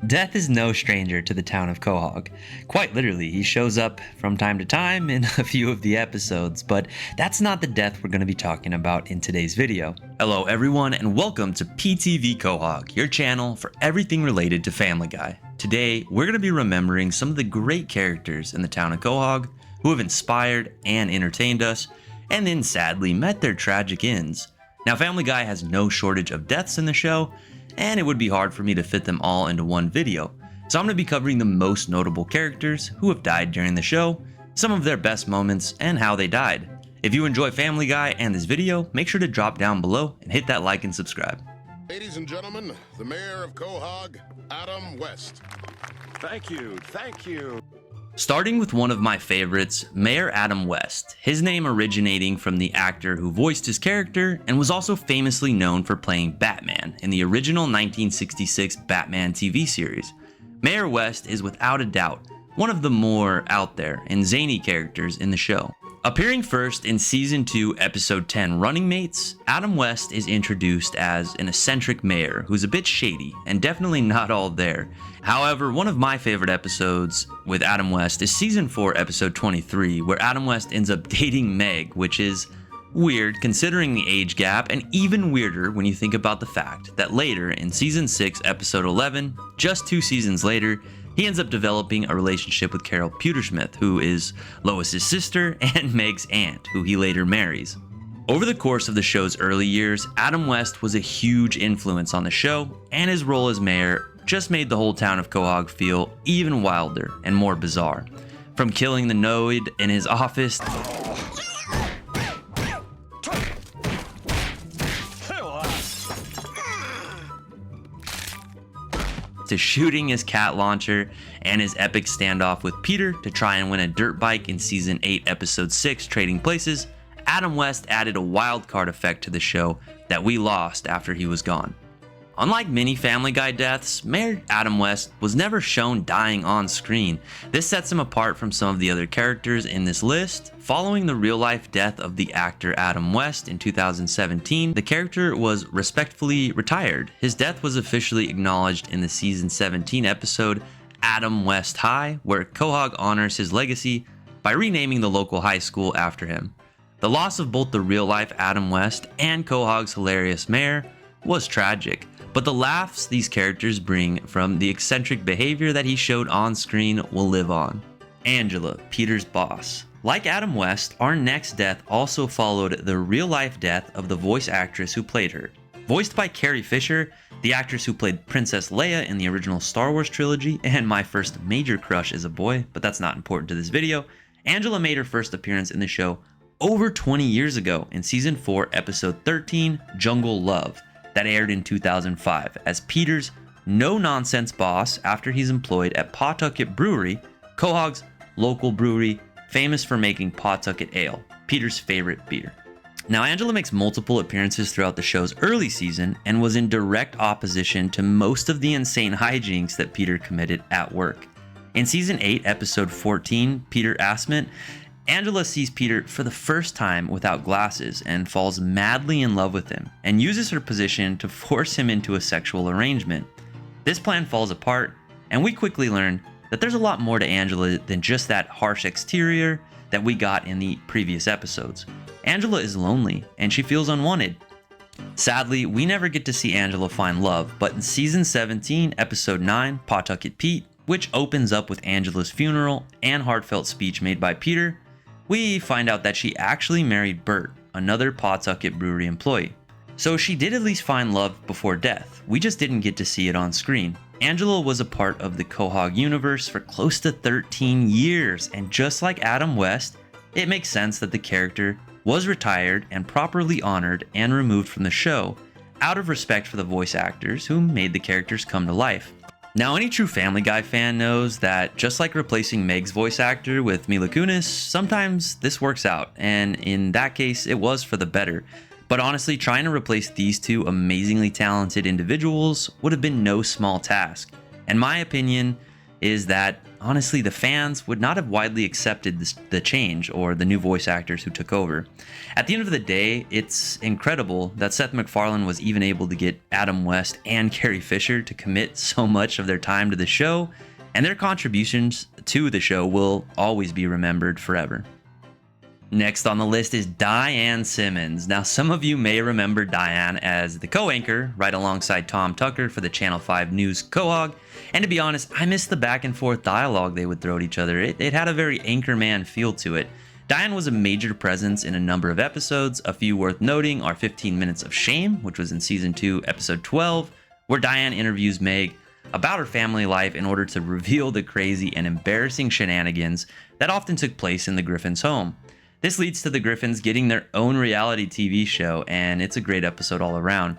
Death is no stranger to the town of Quahog. Quite literally, he shows up from time to time in a few of the episodes, but that's not the death we're going to be talking about in today's video. Hello everyone and welcome to PTV Quahog, your channel for everything related to Family Guy. Today, we're going to be remembering some of the great characters in the town of Quahog who have inspired and entertained us, and then sadly met their tragic ends. Now, Family Guy has no shortage of deaths in the show, and it would be hard for me to fit them all into one video. So I'm going to be covering the most notable characters who have died during the show, some of their best moments, and how they died. If you enjoy Family Guy and this video, make sure to drop down below and hit that like and subscribe. Ladies and gentlemen, the mayor of Quahog, Adam West. Thank you. Starting with one of my favorites, Mayor Adam West, his name originating from the actor who voiced his character and was also famously known for playing Batman in the original 1966 Batman TV series. Mayor West is without a doubt one of the more out there and zany characters in the show. Appearing first in Season 2, Episode 10, Running Mates, Adam West is introduced as an eccentric mayor who's a bit shady and definitely not all there. However, one of my favorite episodes with Adam West is Season 4, Episode 23, where Adam West ends up dating Meg, which is weird considering the age gap, and even weirder when you think about the fact that later in Season 6, Episode 11, just 2 seasons later, he ends up developing a relationship with Carol Pewtersmith, who is Lois's sister and Meg's aunt, who he later marries. Over the course of the show's early years, Adam West was a huge influence on the show, and his role as mayor just made the whole town of Quahog feel even wilder and more bizarre. From killing the Noid in his office to shooting his cat launcher and his epic standoff with Peter to try and win a dirt bike in Season 8, Episode 6, Trading Places, Adam West added a wild card effect to the show that we lost after he was gone. Unlike many Family Guy deaths, Mayor Adam West was never shown dying on screen. This sets him apart from some of the other characters in this list. Following the real-life death of the actor Adam West in 2017, the character was respectfully retired. His death was officially acknowledged in the Season 17 episode Adam West High, where Quahog honors his legacy by renaming the local high school after him. The loss of both the real-life Adam West and Quahog's hilarious mayor was tragic, but the laughs these characters bring from the eccentric behavior that he showed on screen will live on. Angela, Peter's boss. Like Adam West, our next death also followed the real-life death of the voice actress who played her. Voiced by Carrie Fisher, the actress who played Princess Leia in the original Star Wars trilogy, and my first major crush as a boy, but that's not important to this video, Angela made her first appearance in the show over 20 years ago in Season 4, Episode 13, Jungle Love, that aired in 2005 as Peter's no-nonsense boss after he's employed at Pawtucket Brewery, Quahog's local brewery, famous for making Pawtucket Ale, Peter's favorite beer. Now, Angela makes multiple appearances throughout the show's early season and was in direct opposition to most of the insane hijinks that Peter committed at work. In Season 8, Episode 14, Peter Asment, Angela sees Peter for the first time without glasses and falls madly in love with him and uses her position to force him into a sexual arrangement. This plan falls apart, and we quickly learn that there's a lot more to Angela than just that harsh exterior that we got in the previous episodes. Angela is lonely and she feels unwanted. Sadly, we never get to see Angela find love, but in Season 17, Episode 9, Pawtucket Pete, which opens up with Angela's funeral and heartfelt speech made by Peter, we find out that she actually married Bert, another Pawtucket Brewery employee. So she did at least find love before death. We just didn't get to see it on screen. Angela was a part of the Quahog universe for close to 13 years, and just like Adam West, it makes sense that the character was retired and properly honored and removed from the show, out of respect for the voice actors who made the characters come to life. Now, any true Family Guy fan knows that just like replacing Meg's voice actor with Mila Kunis, sometimes this works out, and in that case, it was for the better. But honestly, trying to replace these two amazingly talented individuals would have been no small task. In my opinion, is that honestly the fans would not have widely accepted the change or the new voice actors who took over. At the end of the day, it's incredible that Seth MacFarlane was even able to get Adam West and Carrie Fisher to commit so much of their time to the show, and their contributions to the show will always be remembered forever. Next on the list is Diane Simmons. Now, some of you may remember Diane as the co-anchor right alongside Tom Tucker for the Channel 5 News Quahog, and to be honest, I missed the back and forth dialogue they would throw at each other. It had a very Anchorman feel to it. Diane was a major presence in a number of episodes. A few worth noting are 15 Minutes of Shame, which was in Season 2, Episode 12, where Diane interviews Meg about her family life in order to reveal the crazy and embarrassing shenanigans that often took place in the Griffins' home. This leads to the Griffins getting their own reality TV show, and it's a great episode all around.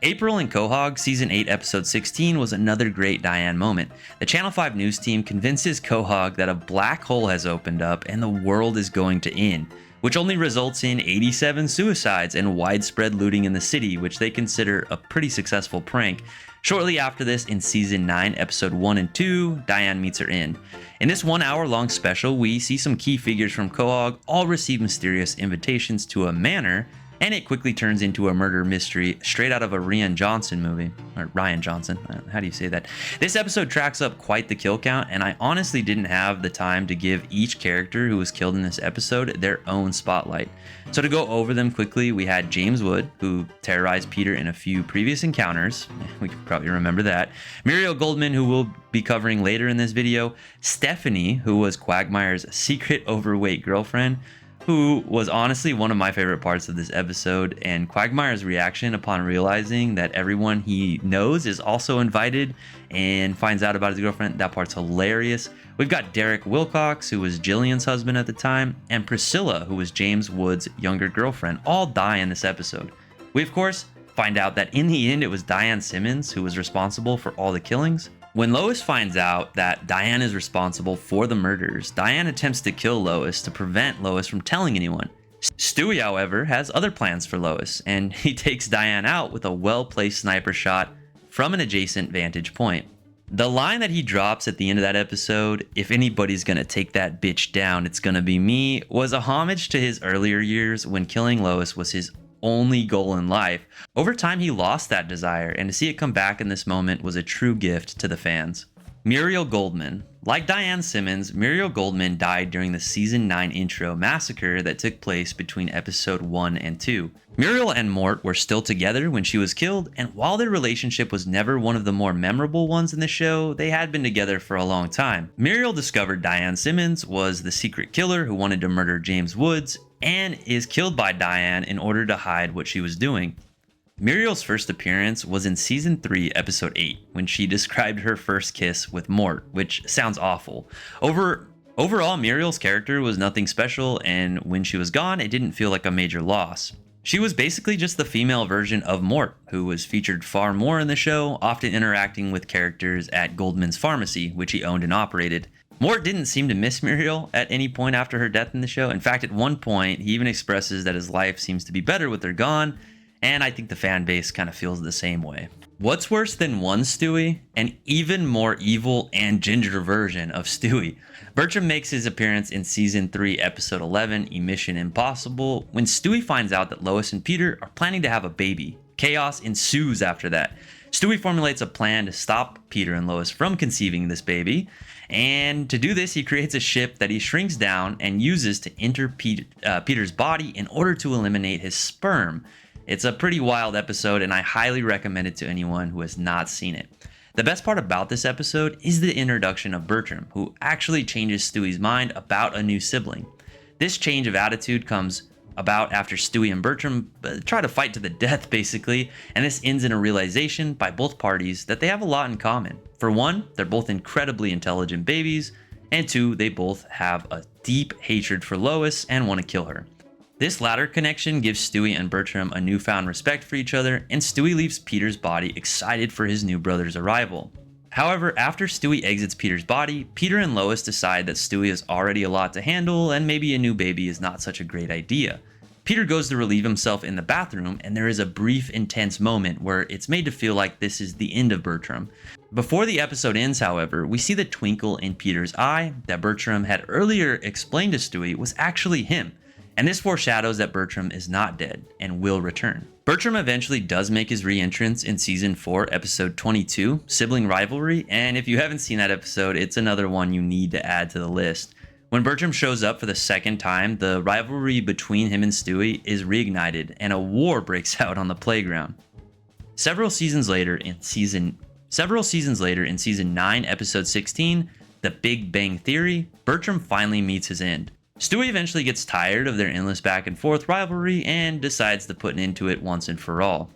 April in Quahog, Season 8, Episode 16 was another great Diane moment. The Channel 5 news team convinces Quahog that a black hole has opened up and the world is going to end, which only results in 87 suicides and widespread looting in the city, which they consider a pretty successful prank. Shortly after this, in Season 9, Episode 1 and 2, Diane meets her end. In this 1 hour long special, we see some key figures from Quahog all receive mysterious invitations to a manor, and it quickly turns into a murder mystery straight out of a Rian Johnson movie. Or Ryan Johnson, how do you say that? This episode tracks up quite the kill count, and I honestly didn't have the time to give each character who was killed in this episode their own spotlight. So to go over them quickly, we had James Wood, who terrorized Peter in a few previous encounters. We can probably remember that. Muriel Goldman, who we'll be covering later in this video. Stephanie, who was Quagmire's secret overweight girlfriend, who was honestly one of my favorite parts of this episode, and Quagmire's reaction upon realizing that everyone he knows is also invited and finds out about his girlfriend. That part's hilarious. We've got Derek Wilcox, who was Jillian's husband at the time, and Priscilla, who was James Wood's younger girlfriend, all die in this episode. We, of course, find out that in the end it was Diane Simmons who was responsible for all the killings. When Lois finds out that Diane is responsible for the murders, Diane attempts to kill Lois to prevent Lois from telling anyone. Stewie, however, has other plans for Lois, and he takes Diane out with a well-placed sniper shot from an adjacent vantage point. The line that he drops at the end of that episode, "If anybody's gonna take that bitch down, it's gonna be me," was a homage to his earlier years when killing Lois was his only goal in life. Over time, he lost that desire, and to see it come back in this moment was a true gift to the fans. Muriel Goldman. Like Diane Simmons, Muriel Goldman died during the Season 9 intro massacre that took place between Episode 1 and 2. Muriel and Mort were still together when she was killed, and while their relationship was never one of the more memorable ones in the show, they had been together for a long time. Muriel discovered Diane Simmons was the secret killer who wanted to murder James Woods, and is killed by Diane in order to hide what she was doing. Muriel's first appearance was in Season 3, Episode 8, when she described her first kiss with Mort, which sounds awful. Overall, Muriel's character was nothing special, and when she was gone, it didn't feel like a major loss. She was basically just the female version of Mort, who was featured far more in the show, often interacting with characters at Goldman's Pharmacy, which he owned and operated. Mort didn't seem to miss Muriel at any point after her death in the show. In fact, at one point, he even expresses that his life seems to be better with her gone, and I think the fan base kind of feels the same way. What's worse than one Stewie? An even more evil and ginger version of Stewie. Bertram makes his appearance in Season 3, Episode 11, Mission Impossible, when Stewie finds out that Lois and Peter are planning to have a baby. Chaos ensues after that. Stewie formulates a plan to stop Peter and Lois from conceiving this baby, and to do this, he creates a ship that he shrinks down and uses to enter Peter's body in order to eliminate his sperm. It's a pretty wild episode, and I highly recommend it to anyone who has not seen it. The best part about this episode is the introduction of Bertram, who actually changes Stewie's mind about a new sibling. This change of attitude comes about after Stewie and Bertram try to fight to the death, basically, and this ends in a realization by both parties that they have a lot in common. For one, they're both incredibly intelligent babies, and two, they both have a deep hatred for Lois and want to kill her. This latter connection gives Stewie and Bertram a newfound respect for each other, and Stewie leaves Peter's body excited for his new brother's arrival. However, after Stewie exits Peter's body, Peter and Lois decide that Stewie is already a lot to handle and maybe a new baby is not such a great idea. Peter goes to relieve himself in the bathroom, and there is a brief, intense moment where it's made to feel like this is the end of Bertram. Before the episode ends, however, we see the twinkle in Peter's eye that Bertram had earlier explained to Stewie was actually him, and this foreshadows that Bertram is not dead and will return. Bertram eventually does make his re-entrance in Season 4, Episode 22, Sibling Rivalry, and if you haven't seen that episode, it's another one you need to add to the list. When Bertram shows up for the second time, the rivalry between him and Stewie is reignited, and a war breaks out on the playground. Several seasons later in Season 9, Episode 16, The Big Bang Theory, Bertram finally meets his end. Stewie eventually gets tired of their endless back and forth rivalry and decides to put an end to it once and for all.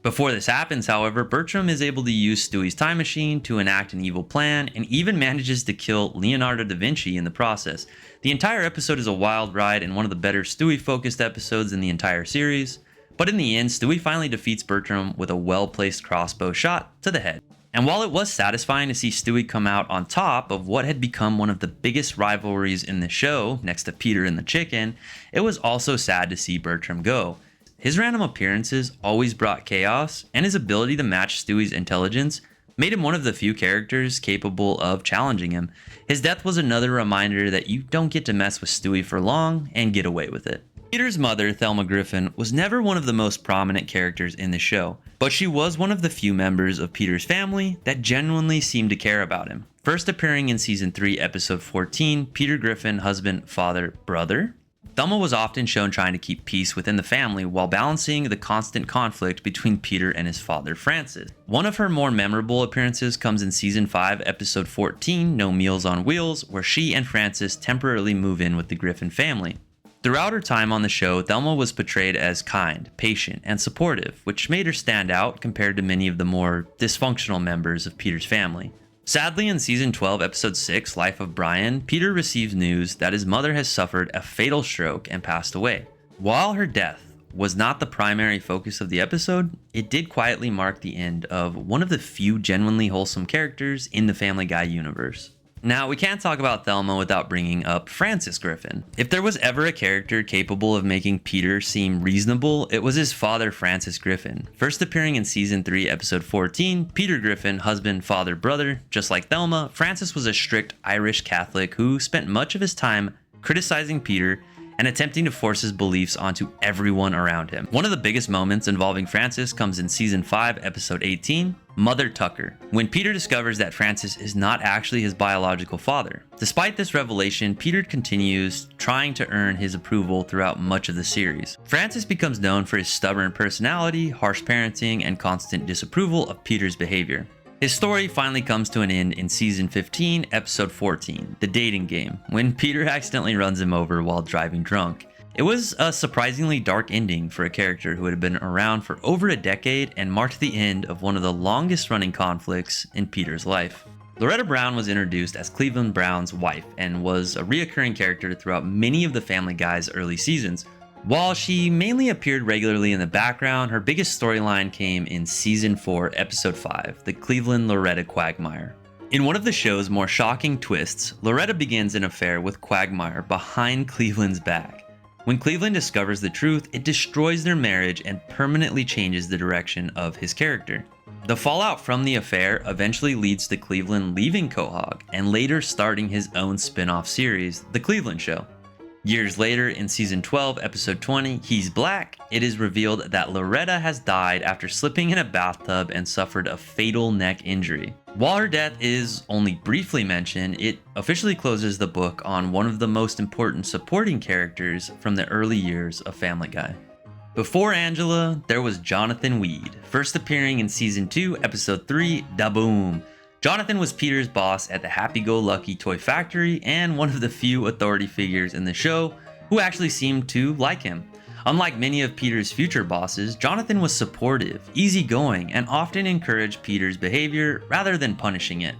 Before this happens, however, Bertram is able to use Stewie's time machine to enact an evil plan and even manages to kill Leonardo da Vinci in the process. The entire episode is a wild ride and one of the better Stewie-focused episodes in the entire series, but in the end, Stewie finally defeats Bertram with a well-placed crossbow shot to the head. And while it was satisfying to see Stewie come out on top of what had become one of the biggest rivalries in the show, next to Peter and the chicken, it was also sad to see Bertram go. His random appearances always brought chaos, and his ability to match Stewie's intelligence made him one of the few characters capable of challenging him. His death was another reminder that you don't get to mess with Stewie for long and get away with it. Peter's mother, Thelma Griffin, was never one of the most prominent characters in the show, but she was one of the few members of Peter's family that genuinely seemed to care about him. First appearing in Season 3, Episode 14, Peter Griffin, husband, father, brother. Thelma was often shown trying to keep peace within the family while balancing the constant conflict between Peter and his father, Francis. One of her more memorable appearances comes in Season 5, Episode 14, No Meals on Wheels, where she and Francis temporarily move in with the Griffin family. Throughout her time on the show, Thelma was portrayed as kind, patient, and supportive, which made her stand out compared to many of the more dysfunctional members of Peter's family. Sadly, in Season 12, Episode 6, Life of Brian, Peter receives news that his mother has suffered a fatal stroke and passed away. While her death was not the primary focus of the episode, it did quietly mark the end of one of the few genuinely wholesome characters in the Family Guy universe. Now, we can't talk about Thelma without bringing up Francis Griffin. If there was ever a character capable of making Peter seem reasonable, it was his father, Francis Griffin. First appearing in Season 3, Episode 14, Peter Griffin, husband, father, brother. Just like Thelma, Francis was a strict Irish Catholic who spent much of his time criticizing Peter and attempting to force his beliefs onto everyone around him. One of the biggest moments involving Francis comes in Season 5, Episode 18, Mother Tucker, when Peter discovers that Francis is not actually his biological father. Despite this revelation, Peter continues trying to earn his approval throughout much of the series. Francis becomes known for his stubborn personality, harsh parenting, and constant disapproval of Peter's behavior. His story finally comes to an end in Season 15, Episode 14, The Dating Game, when Peter accidentally runs him over while driving drunk. It was a surprisingly dark ending for a character who had been around for over a decade and marked the end of one of the longest running conflicts in Peter's life. Loretta Brown was introduced as Cleveland Brown's wife and was a reoccurring character throughout many of the Family Guy's early seasons. While she mainly appeared regularly in the background, her biggest storyline came in Season 4, Episode 5, The Cleveland-Loretta Quagmire. In one of the show's more shocking twists, Loretta begins an affair with Quagmire behind Cleveland's back. When Cleveland discovers the truth, it destroys their marriage and permanently changes the direction of his character. The fallout from the affair eventually leads to Cleveland leaving Quahog and later starting his own spin-off series, The Cleveland Show. Years later, in Season 12, Episode 20, He's Black, it is revealed that Loretta has died after slipping in a bathtub and suffered a fatal neck injury. While her death is only briefly mentioned, it officially closes the book on one of the most important supporting characters from the early years of Family Guy. Before Angela, there was Jonathan Weed, first appearing in Season 2, Episode 3, Da Boom. Jonathan was Peter's boss at the Happy-Go-Lucky Toy Factory and one of the few authority figures in the show who actually seemed to like him. Unlike many of Peter's future bosses, Jonathan was supportive, easygoing, and often encouraged Peter's behavior rather than punishing it.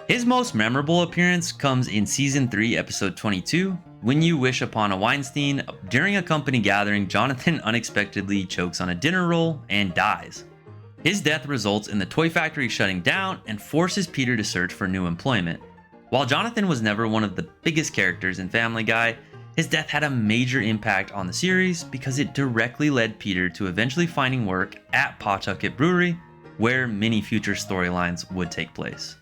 His most memorable appearance comes in Season 3, Episode 22, When You Wish Upon a Weinstein. During a company gathering, Jonathan unexpectedly chokes on a dinner roll and dies. His death results in the toy factory shutting down and forces Peter to search for new employment. While Jonathan was never one of the biggest characters in Family Guy, His death had a major impact on the series because it directly led Peter to eventually finding work at Pawtucket Brewery, where many future storylines would take place.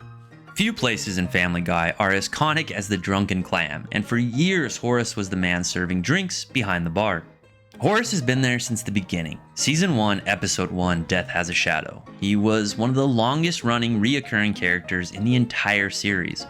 Few places in Family Guy are as iconic as the Drunken Clam, and for years Horace was the man serving drinks behind the bar. Horace has been there since the beginning. Season 1, Episode 1, Death Has a Shadow. He was one of the longest running reoccurring characters in the entire series.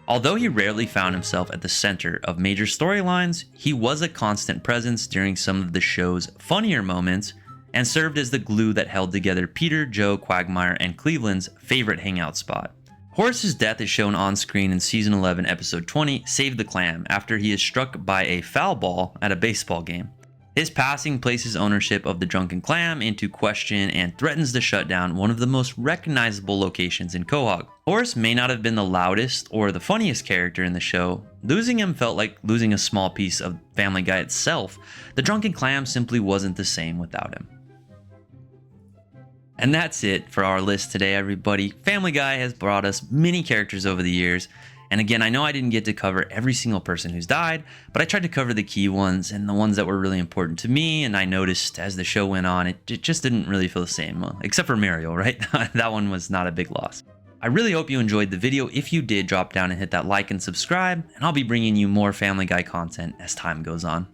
Although he rarely found himself at the center of major storylines, he was a constant presence during some of the show's funnier moments and served as the glue that held together Peter, Joe, Quagmire, and Cleveland's favorite hangout spot. Horace's death is shown on screen in Season 11, Episode 20, Save the Clam, after he is struck by a foul ball at a baseball game. His passing places ownership of the Drunken Clam into question and threatens to shut down one of the most recognizable locations in Quahog. Horace may not have been the loudest or the funniest character in the show. Losing him felt like losing a small piece of Family Guy itself. The Drunken Clam simply wasn't the same without him. And that's it for our list today, everybody. Family Guy has brought us many characters over the years. And again, I know I didn't get to cover every single person who's died, but I tried to cover the key ones and the ones that were really important to me. And I noticed as the show went on, it just didn't really feel the same, except for Muriel, right? That one was not a big loss. I really hope you enjoyed the video. If you did, drop down and hit that like and subscribe, and I'll be bringing you more Family Guy content as time goes on.